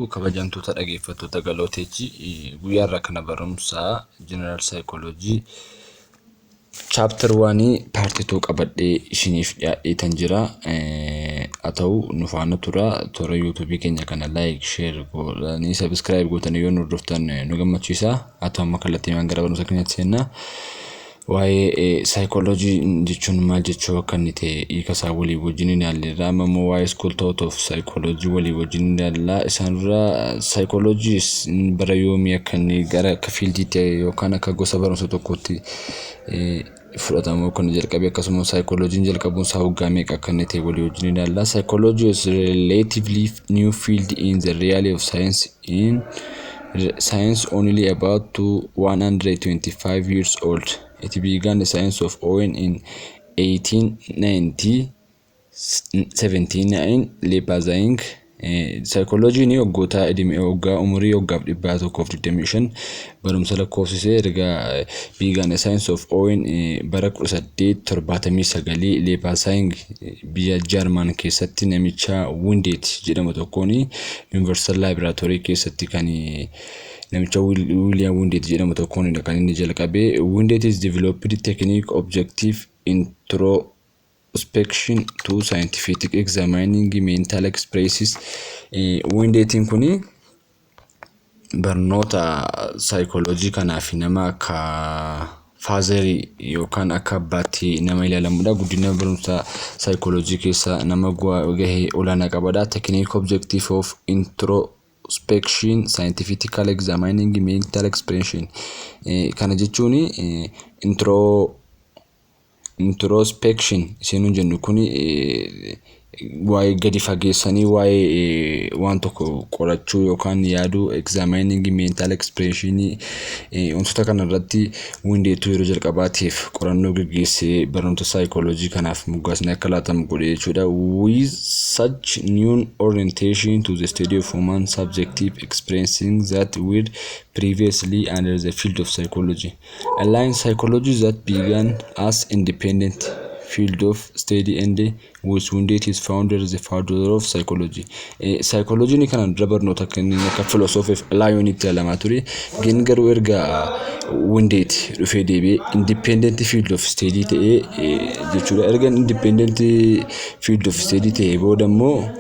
Kabajamtoota dhaggeeffattoota galooteechi guyyaa irraa kana barumsaa General Psychology Chapter 1 Part 2 qabadhee isiniif dhiyaadheetan jira. Haa ta'u nu faana tura toora YouTube keenya kana like, share godhanii subscribe gootanii yoo nu hordoftan nu gammachiisa. Haa ta'u amma kallattiin waan gara barumsa keenyaatti seennaa. Waa'ee psychology jechuun maal jechuu akka inni ta'e hiika isaa walii wajjin ilaalleerra. Amma immoo waa'ee school thought of psychology walii wajjin ilaalla. Isaan dura psychology bara yoomii akka inni gara akka fiildiitti yookaan akka gosa barumsa tokkootti fudhatamu kan jalqabe akkasumas psychology jalqabuun isaa waggaa meeqa akka inni ta'e walii wajjin ilaalla. Psychology is a relatively new field in the realm of science only about 125 years old. It began the science of Owen in 1879 Leipzig. Psychology ni waggoota waggaa umurii waggaaf 125 barumsa lakkoofsisee erga began the science of Owen bara 1879 Leipzig biyya Jarman keessatti namicha Wundet jedhamu tokkoon Universal Laboratory keessatti kan namicha William Wundet jedhamu tokkoon kan inni jalqabe. Wundet is developed technique objective introspection to scientific examining mental expresses. Wundetiin kuni barnoota psychology kanaaf nama akka faazeri yookaan akka abbaatti nama ilaalamudha. Guddina barumsa psychology keessa nama gahee olaanaa qabadha. Technique objective of introspection scientifically examining mental expression. Kana jechuun introspection isin jennu kuni waa'ee gadi fageessanii waa'ee waan tokko qorachuu yookaan yaaduu examining mental expression wantoota kana irratti Wundeetu yeroo jalqabaatiif qorannoo gaggeessee barnoota psychology kanaaf moggaasni akka laatamu godhe jechuudha. With such new orientation to the study of human subjective experiencing that were previously under the field of psychology. Allied psychology that began as independent field of study and was Wundet is founder the father of psychology. Psychology ni kana barnoota kan akka philosophy of lion lamaturi gengaru erga Wundet dhufee deebi'ee independent field of study ta'ee jechuudha. Erga independent field of study ta'ee booda immoo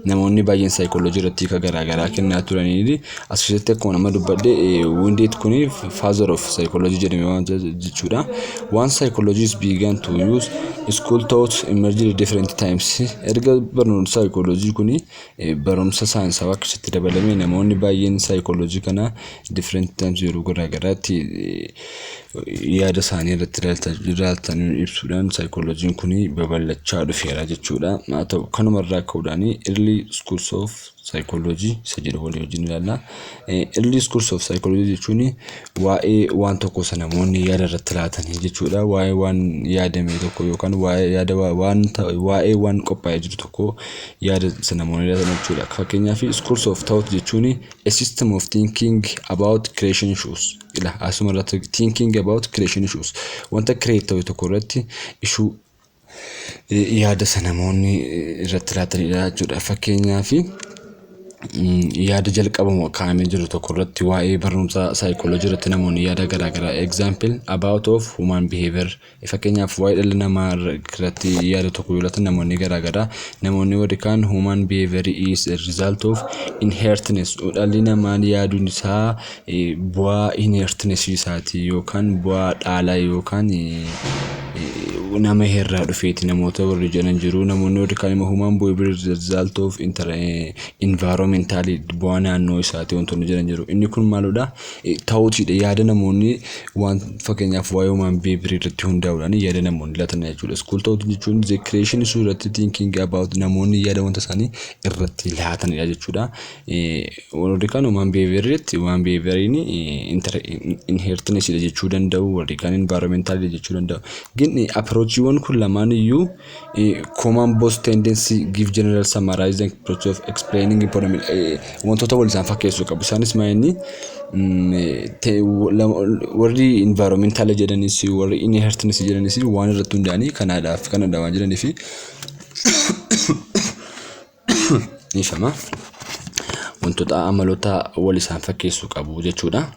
namoonni baay'een psychology irratti ka garaagaraa kennaa turanii as keessatti akkuma nama dubbadde Wundet kuni father of psychology jedhamee waan jechuudha. Once psychologists began to use school thought emerged different times. Erga barnoota psychology kuni barumsa saayinsawaa keessatti dabalamee namoonni baay'een psychology kana different times yeroo garaagaraatti yaada isaanii irratti ilaaltan ibsuudhaan psychology kuni babal'achaa dhufeera jechuudha. Haa ta'u kanumarraa ka'uudhaan early schools of psychology sajjada walii wajjin ilaalla. Early schools of psychology jechuun waa'ee waan tokko sana namoonni yaada irratti laatanii jechuudha. Waa'ee waan yaadame tokko yookaan waa'ee waan qophaa'ee jiru tokko yaada sana namoonni laatan jechuudha. Fakkeenyaaf schools of thought jechuun a system of thinking about creation issues. Asuma irratti thinking about creation issues wanta create ta'u tokko irratti issue yaada sana namoonni irratti laatanidha jechuudha. Fakkeenyaaf yaada jalqabamu kaa'amee jiru tokko irratti waa'ee barnoota psychology irratti namoonni yaada garaagaraa example about of human behavior fakkeenyaaf waa'ee dhala namaa irratti yaada tokko yoo laatan namoonni garaagaraa namoonni warri kaan human behavior is a result of inheritance dhalli namaa yaaduun isaa bu'aa inheritance isaati yookaan bu'aa dhalaa yookaan nama irraa dhufeeti namoota warri jedhan jiru. Namoonni warri kaan human behavior is a result of environmental bu'aa naannoo isaati wantoonni jedhan jiru. Inni kun maaludha ta'uutiidha yaada namoonni waan fakkeenyaaf waa'ee human behavior irratti hundaa'uudhaan yaada namoonni laatan jechuudha. School thought jechuun the creation issue irratti thinking about namoonni yaada wanta isaanii irratti laatanidha jechuudha. Warri kaan human behavior irratti human behavior inheritance jechuu danda'u warri kaan environmental jechuu danda'u. Gin approachiiwwan kun lamaan iyyuu common both tendency give general summarizing approach of explaining important wantoota wal isaan fakkeessuu qabu. Isaanis maayinni warri environmental jedhanis warri inheritance jedhanis waan irratti hundaa'anii kanaadhaaf kanadha waan jedhaniif ni fama. wantoota amaloota wal isaan fakkeessu qabu jechuudha.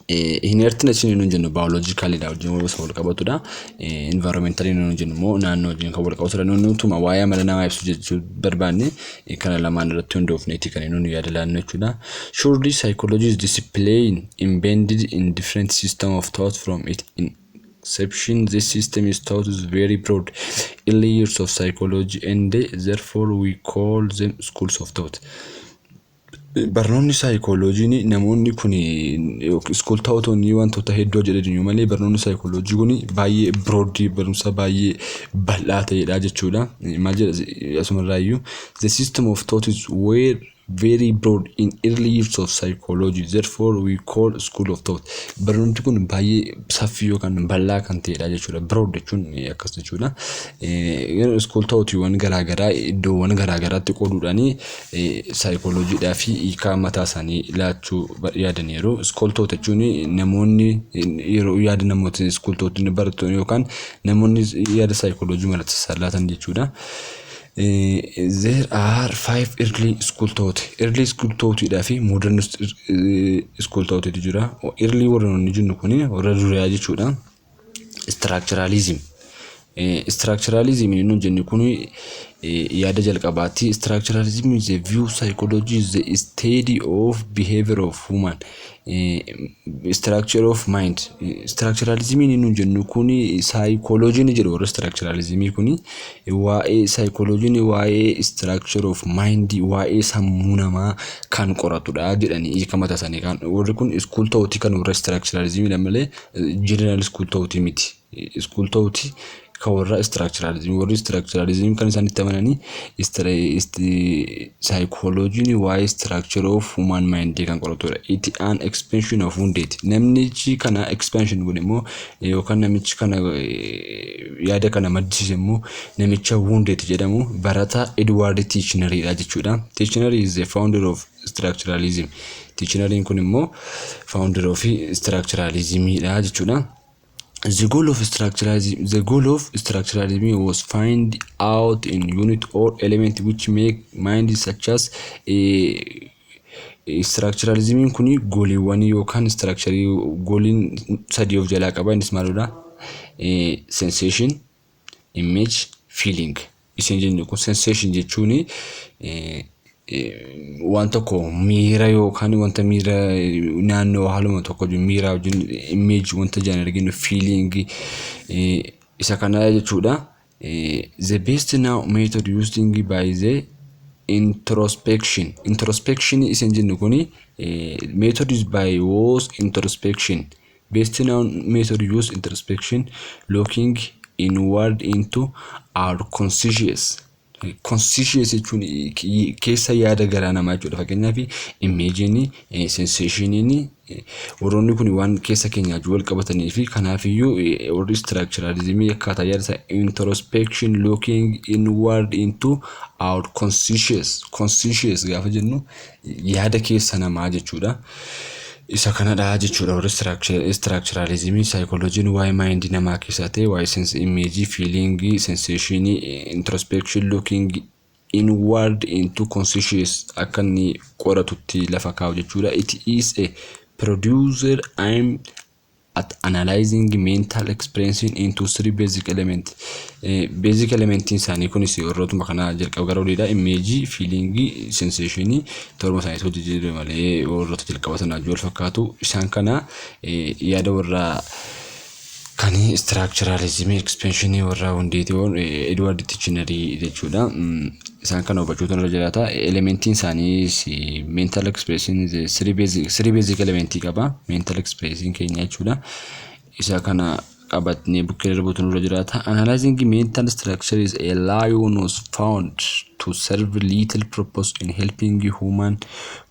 Inertness inni jennu biologically da wajjin wal qabatudha. Environmentally inni jennu immoo naannoo wajjin kan wal qabatudha. Nuti utuma waa'ee amala namaa ibsu jechuu barbaanne kana lamaan irratti hundoofneeti kan nuti yaada laannu jechuudha. Surely psychology is discipline embedded in different system of thought from its inception. This system is thought is very broad. Early years of psychology and therefore we call them schools of thought. Barnoonni saayikooloojii namoonni kun school ta'uutonni wantoota hedduu jedhanii malee barnoonni saayikooloojii kun baay'ee broad barumsa baay'ee bal'aa ta'edha jechuudha. Maal jedha asumarraayyuu the system of thought is very broad in early years of psychology therefore we call school of thought. Barnoonni kun baay'ee saffii yookaan bal'aa kan ta'edha jechuudha. Broad jechuun akkas jechuudha. School ta'uutiiwwan garaagaraa iddoowwan garaagaraatti qooduudhaanii saayikooloojiidhaa fi hiikaa mataa isaanii laachuu yaadaniiru. School ta'uut jechuun namoonni yeroo yaada namoota school ta'uutiin barattoonni yookaan namoonni yaada saayikooloojii maratti laatan jechuudha. There are 5 early school thought. Early school thought fi modern school thought jira. Early warroonni jennu kuni warra duraa jechuudha. Structuralism. Structuralism inni jennu kuni yaada jalqabaatti. Structuralism is a view psychology is the study of behavior of human. Structure of mind. Structuralism inni jennu kuni psychology ni jedhu. Structuralism kuni waa'ee psychology waa'ee structure of mind waa'ee sammuu namaa kan qoratudha jedhanii hiikamata isaanii kan warri kun school ta'uuti kan warra structuralism malee general school ta'uuti miti. School ta'uuti kan warra structuralism warri structuralism kan isaan itti amananii psychology waa'ee structure of human mind kan qoratudha. It an expansion of wounded. Namichi kana expansion godhe immoo yookaan namichi kana yaada kana maddisiise immoo namicha wounded jedhamu barata Edward Titchener dha jechuudha. Titchener is the founder of structuralism. Titchener kun immoo founder of structuralism dha jechuudha. The goal of structuralism was find out in unit or element which make mind such as structuralism kuni gooliiwwan yookaan structure gooliin sadii of jalaa qaba. Innis maaludha? Sensation, image, feeling. Isin jennu kun sensation jechuun waan tokko miira yookaan wanta miira naannoo haaluma tokko miira wajjin image wanta jaan arginu feeling isa kana jechuudha. The best now method using by the introspection isin jennu kuni method is by was introspection. Best now method use introspection looking inward into our conscious jechuun keessa yaada garaa namaa jechuudha. Fakkeenyaaf imagine sensation warroonni kun waan keessa keenya wal qabatanii fi kanaaf iyyuu warri structuralism akkaataa yaada introspection looking inward into our conscious gaafa jennu yaada keessa namaa jechuudha. Isa kanadha jechuudha. Warri structuralism psychology waa'ee mind namaa keessa ta'e waa'ee sense image feeling sensation introspection looking inward into conscious akka inni qoratutti lafa kaa'u jechuudha. It is a producer aimed at analyzing mental experience into 3 basic elements. Basic elements isaanii kunis warrootuma kana jalqaba gara oliidha. Image, feeling, sensation torba isaanii hojii malee warroota jalqaba sana wal fakkaatu. Isaan kana yaada warra kan structuralism expansion warra hundeeti Edward Titchener jechuudha. Isaan kana hubachuutu irra jiraata. Elementiin isaanii mental expression is 3 basic elements qaba. Mental expression keenya jechuudha. Isa kana qabatnee bukkee darbuutu irra jiraata. Analyzing mental structure is a lion was found to serve little purpose in helping human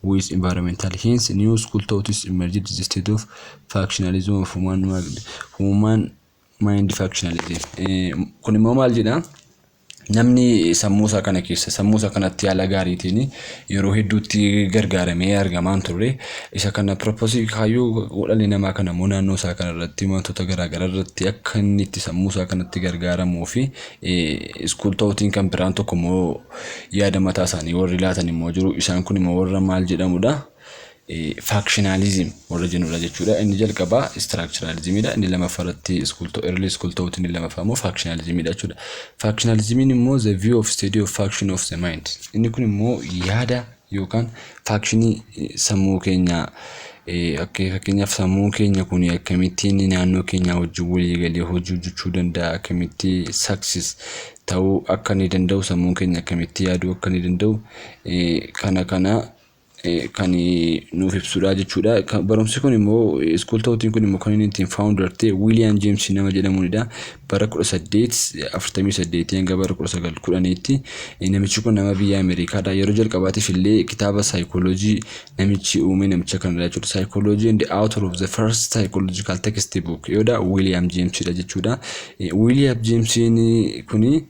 with environmental. Hence, new school thought is emerged the state of factionalism of human mind factionalism. Kun immoo maal jedha? namni sammuu isaa kana keessa sammuu isaa kanatti haala gaariitiin yeroo hedduutti gargaaramee argamaan ture. Isa kana purpose kaayyoo dhalli namaa kana immoo naannoo isaa kanarratti wantoota garaagaraa irratti akka inni itti sammuu isaa kanatti gargaaramuu fi iskuul ta'uutiin kan biraan tokko immoo yaada mataa isaanii warri laatan immoo jiru. Isaan kun immoo warra maal jedhamudha? Factionalism warra jennuudha jechuudha. Inni jalqabaa structuralismidha. Inni lammaffaarratti early school ta'uuti inni lammaffaa immoo factionalismidha jechuudha. Factionalismiin immoo the view of study of faction of the mind. Inni kun immoo yaada yookaan factionii sammuu keenya fakkeenyaaf sammuun keenya kun akkamittiin naannoo keenya wajjin walii galee hojjechuu danda'a, akkamitti success ta'uu akka ni danda'u, sammuun keenya akkamitti yaaduu akka ni danda'u kana kan nuuf ibsudha jechuudha. Barumsi kun immoo iskuul ta'uutiin kun immoo kan inni ittiin founder ta'e William James nama jedhamuunidha. Bara 1848 hanga bara 1910tti namichi kun nama biyya Ameerikaadha. Yeroo jalqabaatiif illee kitaaba psychology namichi uume namicha kanadha jechuudha. Psychology and the author of the first psychological textbook yoodha William Jamesdha jechuudha. William James kuni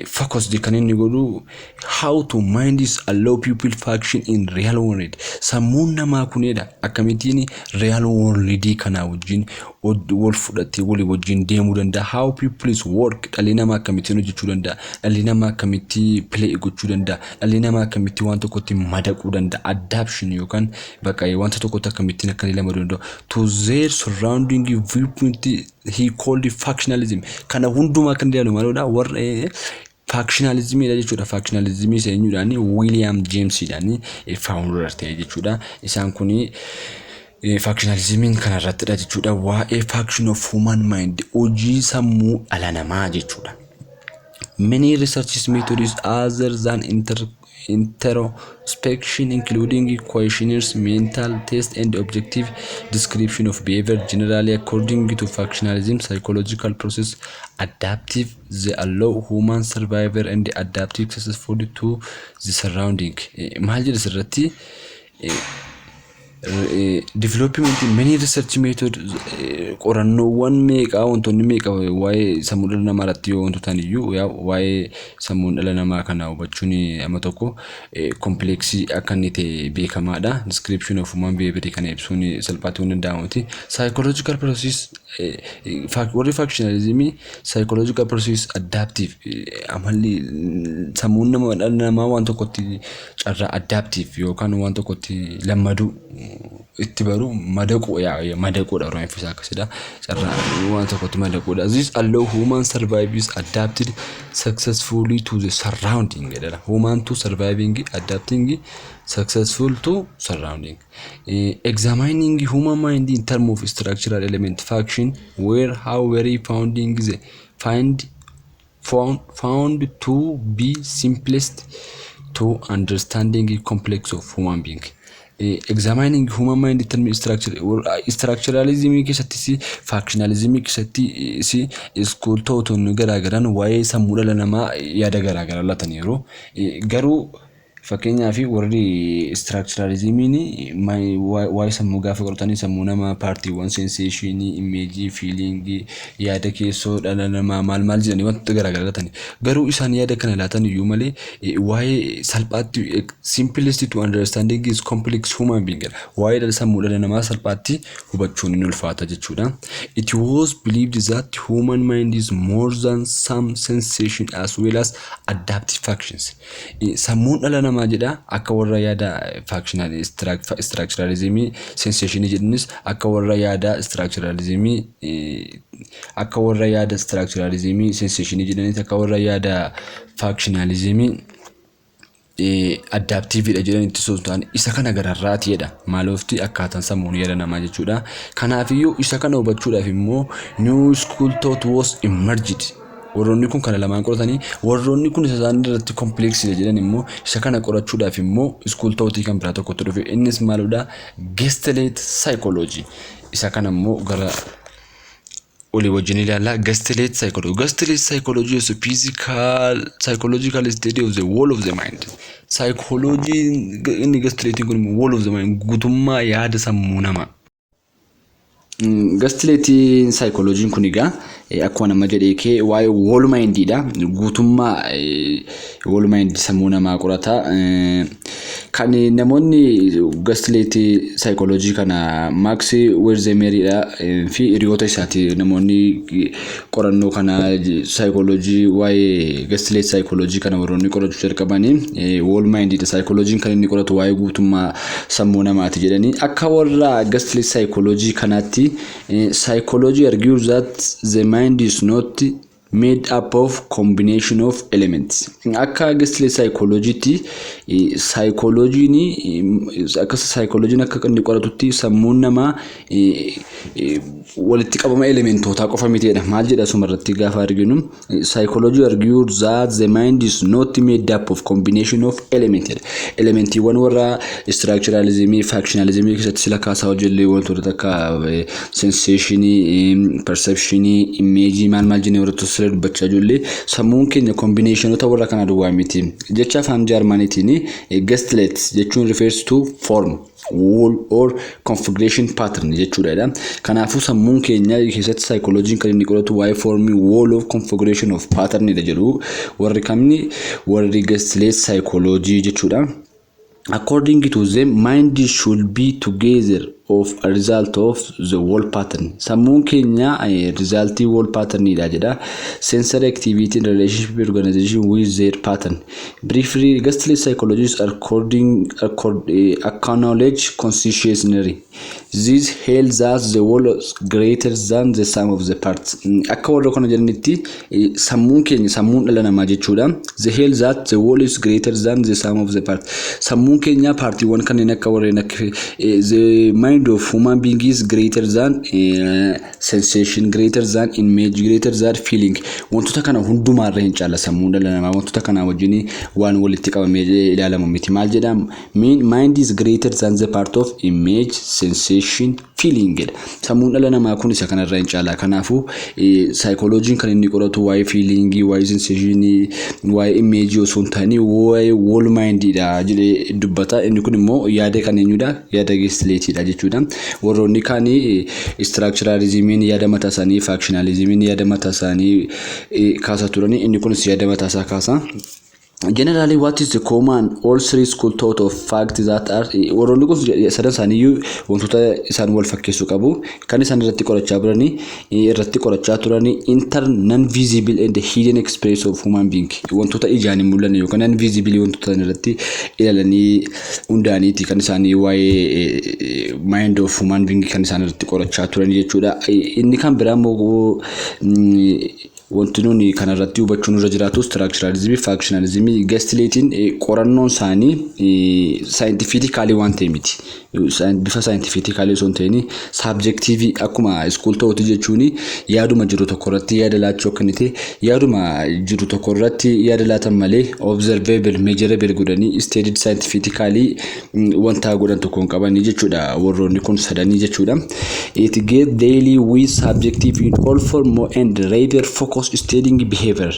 focused kan inni godhu how to mind is allow people faction in real world. Sammuun namaa kunedha akkamittiin real world kana wajjin wal fudhatee walii wajjin deemuu danda'a. How people is work dhalli namaa akkamittiin hojjechuu danda'a, dhalli namaa akkamitti play gochuu danda'a, dhalli namaa akkamitti waan tokkotti madaquu danda'a. Adaption yookaan bakka wanta tokkotti akkamittiin akka inni lamaduu danda'u to their surrounding viewpoint he called factionalism. Kana hundumaa kan jedhamu maalodha warra factionalismidha jechuudha. Factionalismii seenyuudhaan William Jamesdhaan founder ta'e jechuudha. Isaan kuni factionalismiin kana irrattidha jechuudha. Waa'ee faction of human mind hojii sammuu dhala namaa jechuudha. Many research methods other than introspection including questionnaires, mental tests and objective description of behavior generally according to factionalism psychological process adaptive they allow human survivor and adaptive successfully to the surrounding. Maal jedha sirratti development many research method qorannoowwan meeqa wantoonni meeqa waa'ee sammuu dhala namaa irratti yoo wantoota iyyuu waa'ee sammuu dhala namaa kana hubachuun amma tokko kompleksii akka inni ta'e beekamaadha. Description of human behavior kana ibsuun salphaatti waan danda'amuti. Psychological process warri factionalism psychological process adaptive amalli sammuu dhala namaa waan tokkotti carraa adaptive yookaan waan tokkotti lammadu itti baru madaquudha roon fisa akkasidha carraa waan tokkotti madaquudha. This allow human survives adapted successfully to the surrounding jedha. Human to surviving adapting successful to surrounding. Examining human mind in terms of structural element faction where how very founding the found to be simplest to understanding complex of human being. Examining human mind in terms structure structuralism keessatti factionalism keessatti iskuul ta'uun garaagaran waa'ee sammuu dhala namaa yaada garaagaraa lataniiru. Garuu fakkeenyaaf warri structuralismiin waa'ee sammuu gaafa qortanii sammuu namaa paartiiwwan sensation image feeling yaada keessoo dhala namaa maal jedhanii wantoota garaagaraa latanii garuu isaan yaada kana latan iyyuu malee waa'ee salphaatti simplest to understanding is complex human being waa'ee dhala sammuu dhala namaa salphaatti hubachuun ni ulfaata jechuudha. It was believed that human mind is more than some sensation as well as adaptive factions. Sammuun dhala namaa jedha akka warra yaada factional structuralism sensation jedhanis akka warra yaada structuralism akka warra yaada structuralism sensation jedhanis akka warra yaada factionalism adaptive jedhan itti soostaan isa kana gararraati jedha maalofti akkaataan sammuun yaada namaa jechuudha. Kanaaf iyyuu isa kana hubachuudhaaf immoo new school thought was emerged. Warroonni kun kana lamaan qoratanii warroonni kun isaan irratti kompleksii jedhan immoo isa kana qorachuudhaaf immoo iskuul ta'uutii kan biraa tokkotti dhufe innis maaludha gestalt psychology. Isa kana immoo gara oli wajjin ilaalla. Gestalt psychology is a psychological study of the whole of the mind. Psychology inni gestalt kun whole of the mind guutummaa yaada sammuu namaa. Gestalt psychology kun egaa akkuma nama jedhee kee waa'ee wall mindidha guutummaa wall mind sammuu namaa qorata kan namoonni gaslight psychology kana Max Werzemeridha fi hiriyoota isaati namoonni qorannoo kana psychology waa'ee gaslight psychology kana warroonni qorachuu jalqabanii wall mindidha psychology kan inni qoratu waa'ee guutummaa sammuu namaati jedhanii akka warra gaslight psychology kanatti psychology argues that the mind is not made up of combination of elements akka gaslight psychology psychology ni akka psychology akka kan qoratutti sammuun namaa walitti qabama elementoota qofa miteedha maal jedha sumarratti gaafa arginu psychology argues that the mind is not made up of combination of elementi wan warra structuralism functionalism keessatti sila kaasaa hojjellee wantoota akka sensation perception image maal jennee warra dubbachaa jirullee sammuun keenya combinationota warra kana duwwaa miti jecha afaan Jarmaniitiin gaslight jechuun refers to form wall or configuration pattern jechuudha kanaafuu sammuun keenya keessatti psychology kan inni qoratu waa'ee form wall of configuration of pattern jedhu warri kamni warri gaslight psychology jechuudha. According to them, mind should be together of a result of the wall pattern. Sammuun keenya result wall pattern ida jedha. Sensory activity in relationship with organization with their pattern. Briefly, gaslight psychologists acknowledge consciously. This held that the wall is greater than the sum of the parts. Akka warra kana jedhanitti sammuun keenya sammuun dhala namaa jechuudha. The held that the wall is greater than the sum of the parts. Sammuun keenya partiiwwan kanneen akka warreen akka the mind of human being is greater than sensation, greater than image, greater than feeling. Wantoota kana hundumaa irra hin caala sammuun dhala namaa wantoota kana wajjin waan walitti qabamee ilaalamu miti maal jedham mind is greater than the part of image, sensation, feeling jedha. Sammuun dhala namaa kun isa kana irra hin caala kanaafu psychology kan inni qoratu waa'ee feeling, waa'ee sensation, waa'ee image osoo ta'anii waa'ee wall mindidha jedhee dubbata inni kun immoo yaada kan eenyudha yaada gaslightidha jechuudha. Warroonni kaanii structuralism yaada mataa isaanii functionalism yaada mataa isaanii kaasa turani inni kunis yaada mataa isaa kaasa. Generally, what is the common all three school thought of fact that are warroonni kun sadan isaanii wantoota isaan wal fakkeessu qabu kan isaan irratti qorachaa turani non visible and hidden express of human being wantoota ijaan hin mul'anne yookaan non visible wantoota irratti ilaalanii hundaaniiti kan isaanii waa'ee mind of human being kan isaan irratti qorachaa turani jechuudha. Inni kan biraa immoo wanti nuuni kana irratti hubachuun irra jiraatu structuralism functionalism gaslighting qorannoon isaanii scientifically waan ta'e miti bifa scientifically osoo hin ta'in subjective akkuma school ta'uuti jechuun yaaduma jiru tokko irratti yaada laachuu akka inni ta'e yaaduma jiru tokko irratti yaada laatan malee observable measurable godhanii studied scientifically wanta godhan tokko hin qabani jechuudha warroonni kun sadanii jechuudha. It get daily with subjective in all form and rather focus studying behavior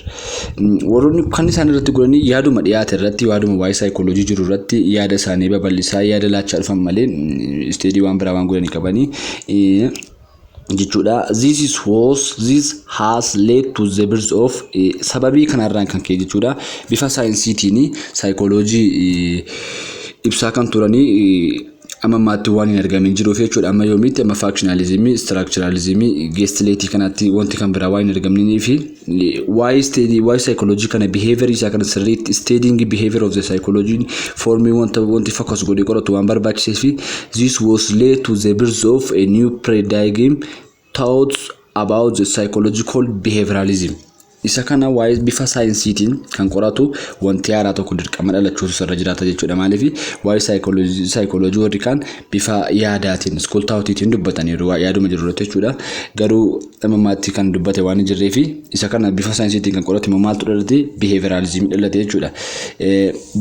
warroonni kan isaan irratti godhanii yaaduma dhiyaate irratti yaaduma waa'ee psychology jiru irratti yaada isaanii babal'isaa yaada laachaa dhufan malee study waan biraa waan godhanii qabanii jechuudha. This has led to the birth of sababii kanarraan kan ka'e jechuudha bifa saayinsiitiin psychology ibsaa kan turanii amma maatti waan hin argamin jiruuf jechuudha. Amma yoomitti amma functionalism structuralism gaslighting kanatti wanti kan biraa waan hin argamnii fi why psychology kana behavior isa kana sirriitti studying behavior of the psychology forming wanti focus godhee qoratu waan barbaachiseef fi this was led to the birth of a new paradigm thoughts about the psychological behavioralism. Isa kana waa'ee bifa saayinsiitiin kan qoratu wanti haaraa tokko dirqama dhalachuutu sarara jiraata jechuudha. Maaliif waa'ee psychology warri kan bifa yaadaatiin school ta'uutiin dubbataniiru yaaduma jiru jechuudha. Garuu ammaatti kan dubbate waan hin jirreef isa kana bifa saayinsiitiin kan qoratu immoo maaltu dhalate behavioralism dhalate jechuudha.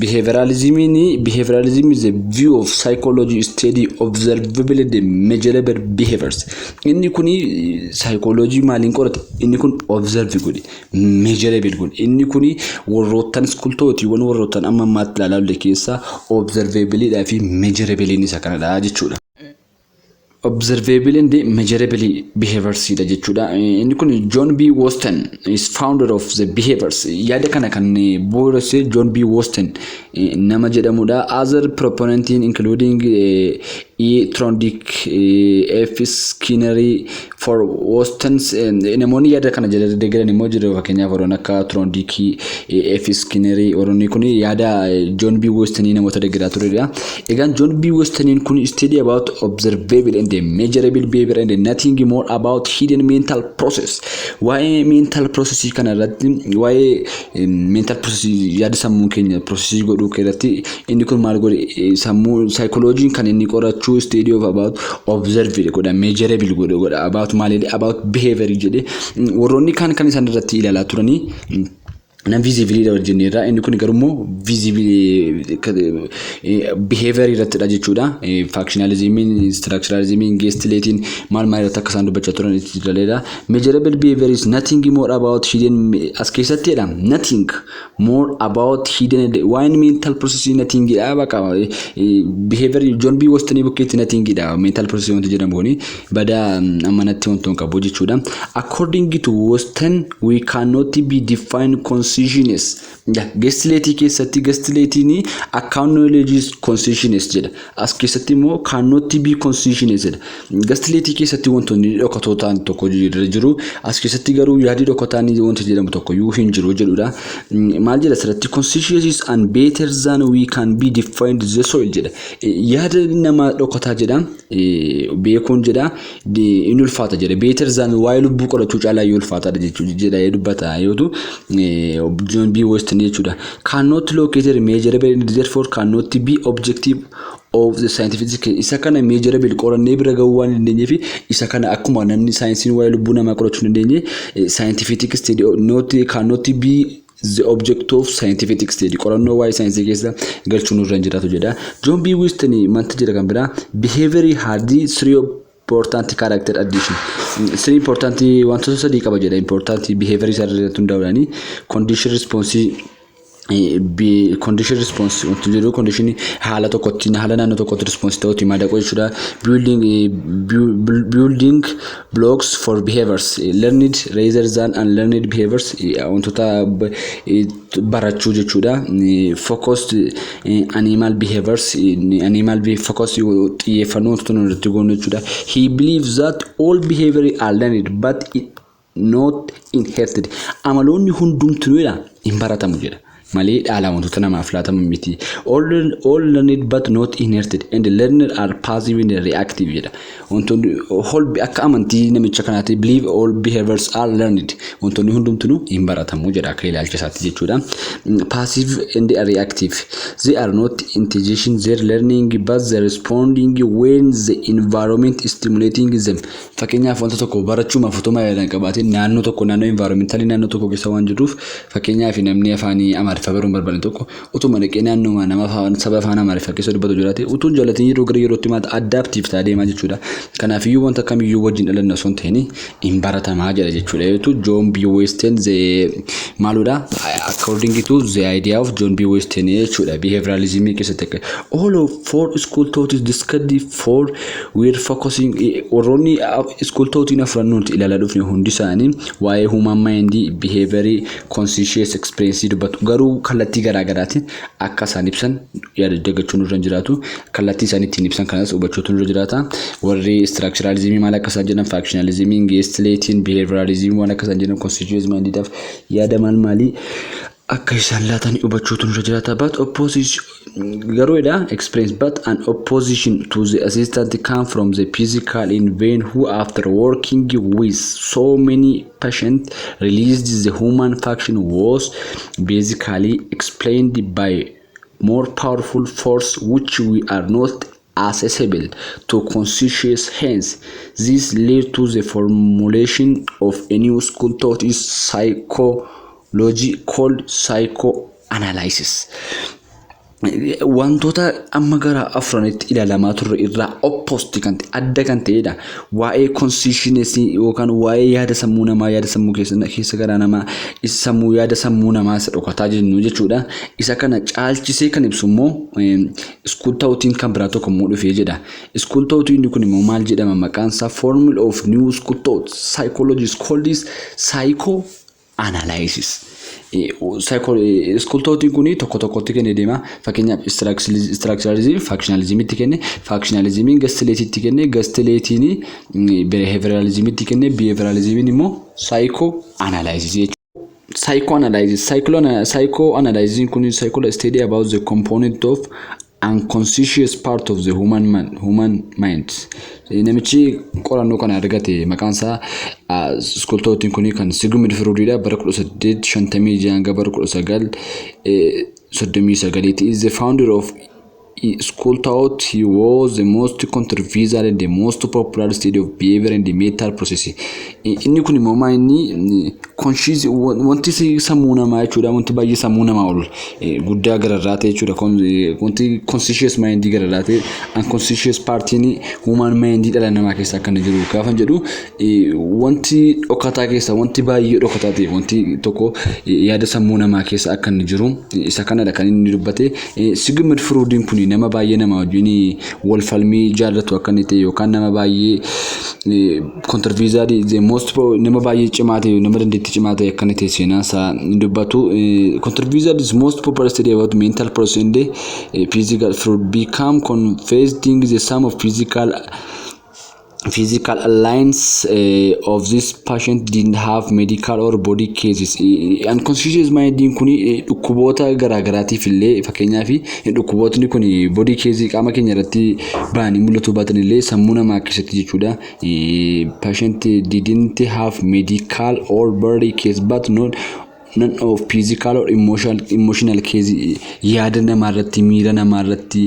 Behavioralism is a view of psychology study observable and measurable behaviors. Inni kuni psychology maaliin qorata inni kun observe godhe measurable good inni kuni warroottan skultooti warroottan amma maatti ilaaluu keessa observable dha fi measurable ni isa kanadha jechuudha. observable and measurable behaviors da jechuudha. Inni kun John B. Woston is founder of the behaviors. Yaada kana kan booresse John B. Woston nama jedhamudha. Other proponents including E. Trondick, F. Skinner for Woston's namoonni yaada kana deeggaran immoo jiru. Fakkeenyaaf warroon akka Trondick, F. Skinner warroonni kun yaada John B. Woston namoota deeggaraa turedha. Egaan John B. Woston kun study about observable and measurable behavior and nothing more about hidden mental process. Why mental process kana irratti why mental process yaada sammuu keenya process godhuu keessatti inni kun maal godhe sammuu psychology kan inni qorachuu study of about observable godha measurable godha about maal about behavior jedhe warroonni kan isaan irratti ilaalaa turanii na visibility da wajjinirra inni kun garuu visibility behavior irratti da jechuudha. Functionalism, structuralism, gestillating maal irratti akka isaan dubbachaa turan itti daleedha. Measurable behavior is nothing more about hidden as keessatti dha nothing more about hidden why mental process nothing dha baqa behavior John B. Woston bukkeetti nothing dha mental process wanti jedhamu kuni bada amanatti wantoon qabu jechuudha. According to Woston we cannot be defined consciousness gestillating keessatti gestillating acknowledges consciousness jedha as keessatti immoo cannot be consciousness jedha gestillating keessatti wantoonni dhokatootaan tokko jiru as keessatti garuu yaadi dhokataan wanti jedhamu tokko yuu hin jiru jedhudha. Maal jedha asirratti consciousness is and better than we can be defined the soil jedha yaada nama dhokataa jedha beekuun jedha inni ulfaata jedha better than waa'ee lubbuu qorachuu caalaa yoo ulfaata jedha dubbata yootu John B. Woston jechuudha. Cannot locate measurable and therefore cannot be objective of the scientific isa kana measurable qorannee bira ga'uu waan dandeenyeef isa kana akkuma namni saayinsiin waa'ee lubbuu namaa qorachuu dandeenye scientific study cannot be the object of scientific study qorannoo waa'ee saayinsii keessa galchuun irra jiraatu jedha. John B. Woston manta jedha kan bira behavior had three important character addition. Three important wantoota sadii qaba jedha important behavior isa irratti hundaa'uudhaani condition response condition response wanti jedhu condition haala tokkotti haala naannoo tokkotti response ta'uuti madaqoo jechuudha. Building blocks for behaviors learned rather than unlearned behaviors wantoota barachuu jechuudha. Focused animal behaviors animal focus xiyyeeffannoo wantoota irratti goonu jechuudha. He believes that all behavior are learned but not inherited. Amaloonni hundumtuudha hin baratamu jedha. Malee dhaala wantoota namaaf laatamu miti. All learned but not inherited and learned are passive and reactive jedha. Wantoonni whole akka amantii namicha kanaatti believe all behaviors are learned wantoonni hundumtuu hin baratamu jedha akka ilaalcha isaatti jechuudha. Passive and reactive they are not integration they are learning but they are responding when the environment is stimulating them. Fakkeenyaaf wanta tokko barachuuma fotoma yaadaan qabaatee naannoo tokko naannoo environmentally naannoo tokko keessa waan jiruuf fakkeenyaaf namni afaanii Amaariffa baruun barbaadu tokko utuma dhaqee naannoo nama saba afaan Amaariffa keessa dubbatu jiraate utuun jaalatiin yeroo gara yerootti maata adaptive ta'ee deemaa jechuudha. Kanaaf iyyuu wanta kamiyyuu wajjin dhalanna osoo hin ta'in hin baratamaa jedha jechuudha. Yeetu John B. Woston maaludha according to the idea of John B. Woston jechuudha behavioralism keessatti all of four school thought is discussed for we're focusing warroonni school thought ina furannuuti ilaalaa dhufne hundi isaanii waa'ee human mind behavior conscious experience dubbatu garuu kallattii garaagaraatiin akka isaan ibsan yaada dagachuun irra jiraatu kallattii isaan ittiin ibsan kanas hubachuutu irra jiraata. Warri structuralism maal akka isaan jedhan functionalism gestillating behavioralism waan akka isaan jedhan conscious mindedaf yaada maalii akka isaan laatan hubachuutu irra jiraata. But opposition garoida experience but an opposition to the assistant come from the physical in vain who after working with so many patients released the human function was basically explained by more powerful force which we are not accessible to conscious. Hence this led to the formulation of a new school thought is psychology called psychoanalysis. wantoota amma gara afranitti ilaalamaa turre irraa opposite kan ta'e adda kan ta'edha. Waa'ee consciousness yookaan waa'ee yaada sammuu namaa yaada sammuu keessa garaa namaa sammuu yaada sammuu namaa isa dhokataa jennu jechuudha. Isa kana caalchisee kan ibsu immoo school thoughtiin kan biraa tokko immoo dhufee jedha. School thoughtiin kun immoo maal jedhama maqaan isaa formula of new school thought psychologists call this psychoanalysis. School thoughtiin kun tokko tokkotti kennee deema. Fakkeenyaaf structuralism, factionalism itti kenne, factionalismiin gastileetitti kenne, gastileetiin behavioralismitti kenne, behavioralismiin immoo psychoanalysis jechuudha. Psychoanalysis kun study about the component of unconscious part of the human mind. Namichi qorannoo kana argate maqaan isaa school thoughtiin kun kan Sigmund Freudidha bara 1856 hanga bara 1939. It is the founder of school thought. He was the most controversial and the most popular study of behavior and the mental process. Inni kun immoo inni conscious wanti sammuu namaa jechuudha. Wanti baay'ee sammuu namaa ol guddaa gararraa ta'e jechuudha. Wanti conscious mind gararraa ta'e unconscious partiin human mind dhala namaa keessa akka jiru gaafan jedhu wanti dhokataa keessa wanti baay'ee dhokataa ta'e wanti tokko yaada sammuu namaa keessa akka jiru isa kanadha kan inni dubbate. Sigmund Freudin kun nama baay'ee nama wajjin wal falmii jaallatu akka inni ta'e yookaan nama baay'ee controversial the most nama baay'ee cimaa ta'e nama dandeettii cimaa ta'e akka inni ta'e seenaa isaa dubbatu. Controversial is most popular study about mental process and physical. Freud become confessing the sum of physical alliance of this patient didn't have medical or body cases. Unconscious mind kun dhukkuboota garaagaraatiif illee fakkeenyaaf dhukkubootni kun body case qaama keenya irratti baanii mul'atu baatan illee sammuu namaa keessatti jechuudha. Patient didn't have medical or body case but none of physical or emotional case yaada namaa irratti miira namaa irratti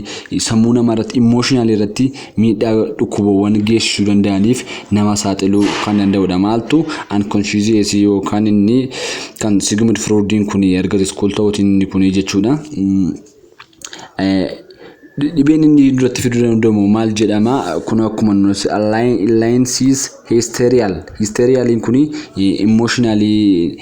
sammuu namaa irratti emotional irratti miidhaa dhukkuboowwan geessisuu danda'aniif nama saaxiluu kan danda'udha. Maaltu unconscious yookaan inni kan Sigmund Freudin kun argate school thoughtiin kun jechuudha. Dhibeen inni duratti fiduu danda'u maal jedhama kun akkuma nuti alliances hysterial kun emotionally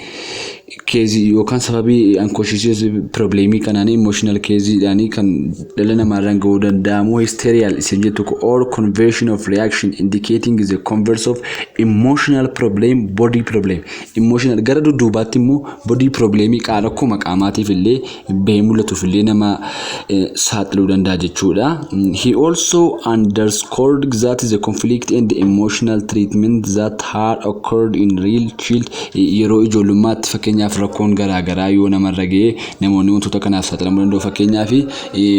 case yookaan sababii unconscious problemii kanaan emotional case daanii kan dhala namaa irraan ga'uu danda'amu hysterial isin jettu or conversion of reaction indicating the converse of emotional problem body problem. Emotional gara dudduubaatti immoo body problemii qaama akkuma qaamaatiif illee bahee mul'atuuf illee nama saaxiluu danda'a jechuudha. He also underscored that the conflict and the emotional treatment that had occurred in real child yeroo ijoollummaatti fakkeenyaaf rakkoon garaagaraa yoo namarra ga'e namoonni wantoota kanaaf saaxilamuu danda'u. Fakkeenyaaf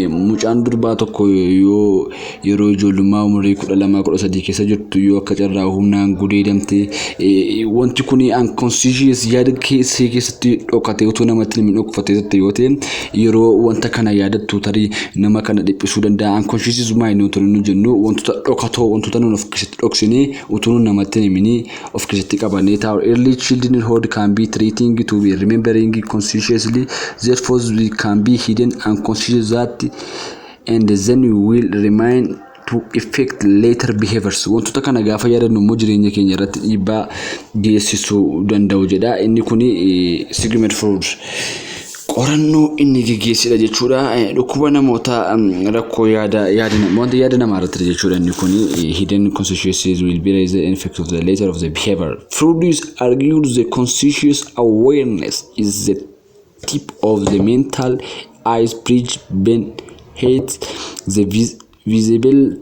mucaan durbaa tokko yoo yeroo ijoollummaa umurii 12-13 keessa jirtu yoo akka carraa humnaan gudeedamte wanti kun unconscious yaada keessatti dhokatee utuu namatti hin dhokfatee yoo ta'e yeroo wanta kana yaadattu tarii nama kana dhiphisuu danda'a. Unconscious mind nu jennu wantoota dhokatoo wantoota nuun of keessatti dhoksinee utuu namatti hin of keessatti qabannee taa'u. Early childhood can be treating to be remembering consciously, therefore we can be hidden unconscious that and then we will remain to affect later behaviors. Wantoota kana gaafa yaadannu immoo jireenya keenya irratti dhiibbaa geessisuu danda'u jedha. Inni kun Sigmund Freud qorannoo inni geggeessedha jechuudha. Dhukkuba namoota rakkoo yaada namaa irratti jechuudha. Inni kun hidden consciousness will be the effect of the later of the behavior. Freud argued the conscious awareness is the tip of the mental iceberg beneath the visible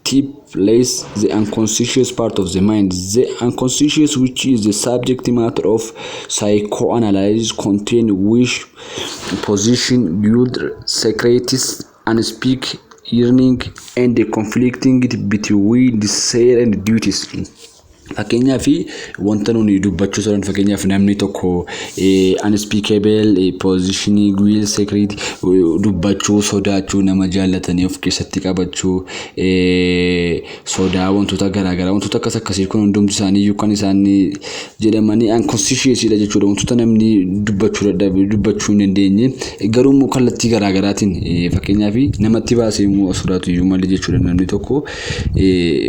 tip lays the unconscious part of the mind. The unconscious, which is the subject matter of psychoanalysis, contains which position, guilt, secrets, unspeak, yearning, and the conflicting between desire and duties. fakkeenyaaf wanta nuyi dubbachuu soran fakkeenyaaf namni tokko unspeakable positioning will secret dubbachuu sodaachuu nama jaallatanii of keessatti qabachuu sodaa wantoota garaagaraa wantoota akkasii kun hundumti isaanii yookaan isaanii jedhamanii unconscious dha jechuudha wantoota namni dubbachuu hin dandeenye garuu immoo kallattii garaagaraatiin fakkeenyaaf namatti baasee immoo sodaatu iyyuu malee jechuudha namni tokko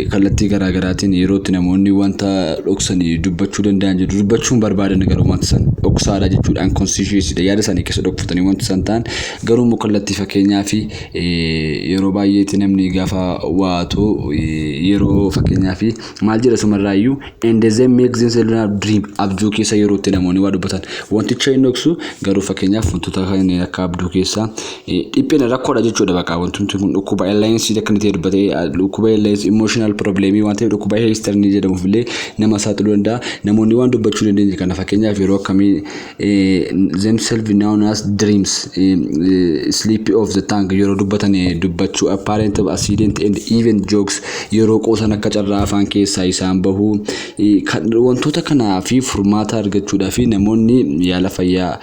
kallattii garaagaraatiin yerootti namoonni wanta dhoksanii dubbachuu danda'an jedhu dubbachuun barbaadan garuu wanta san dhoksaadha jechuudha unconscious dha yaada isaanii keessa dhokfatanii wanta san ta'an garuu immoo kallattii fakkeenyaaf yeroo baay'eetti namni gaafa waatu yeroo fakkeenyaaf maal jedha sumarraayyuu and they make themselves dream abjuu keessa yerootti namoonni waa dubbatan wanticha hin dhoksu garuu fakkeenyaaf wantoota kanneen akka abjuu keessa dhiphina rakkoodha jechuudha bakka wantoonni kun dhukkuba alliance akka inni dubbatee dhukkuba alliance emotional problemii waan ta'eef dhukkuba hysteria jedhamuuf illee nama saaxiluu danda'a namoonni waan dubbachuu dandeenye kana fakkeenyaaf yeroo akkamii themselves known as dreams sleep of the tongue yeroo dubbatan dubbachuu apparent accident and even jokes yeroo qoosan akka carraa afaan keessaa isaan bahu wantoota kanaa fi furmaata argachuudhaaf namoonni yaala fayyaa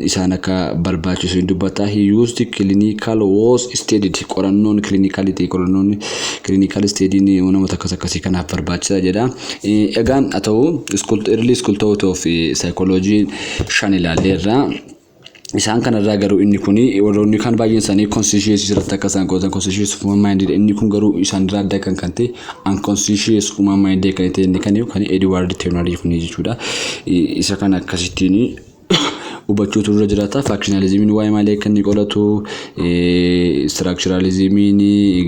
isaan akka barbaachisu dubbata he used clinical was studied qorannoon clinical study nama akkasii kanaaf barbaachisaa jedha egaan ata'u early school of psychology shan ilaalleerra isaan kanarraa garuu inni kuni warroonni kan baay'een isaanii conscious irratti akka isaan qotan conscious mind inni kun garuu isaan irraa adda kan ta'e unconscious mind kan ta'e inni kan Edward Teller kuni jechuudha isa kan akkasittiin hubachuu turre jiraata factionalism waa'ee malee kan inni qolatu structuralism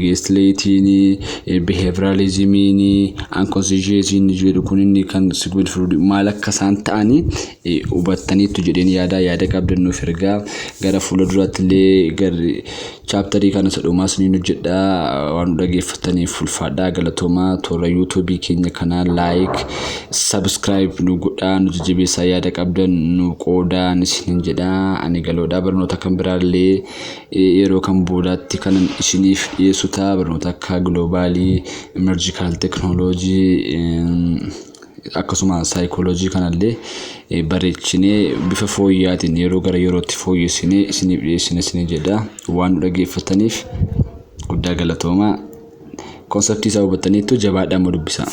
gaslighting behavioralism unconscious jedhu kun inni kan sigmund freud maal akka isaan ta'anii hubattaniitu jedheen yaada qabdannuuf ergaa gara fuula duraatti illee gara chapterii kana sadhumaas ni hojjedha waan dhageeffataniif ulfaadhaa galatoomaa toora YouTube keenya kana like subscribe nu godhaa nu jajjabeessaa yaada qabdan nu qoodaa isin jedha ani galoodhaa barnoota kan biraallee yeroo kan boodaatti kan isiniif dhiyeessu ta'a barnoota akka globally emergical technology akkasuma psychology kanallee bareechinee bifa fooyyaatiin yeroo gara yerootti fooyyessinee isiniif dhiyeessine jedha waan dhageeffataniif guddaa galatoomaa konseptii isaa hubattaniitu jabaadhaan dubbisaa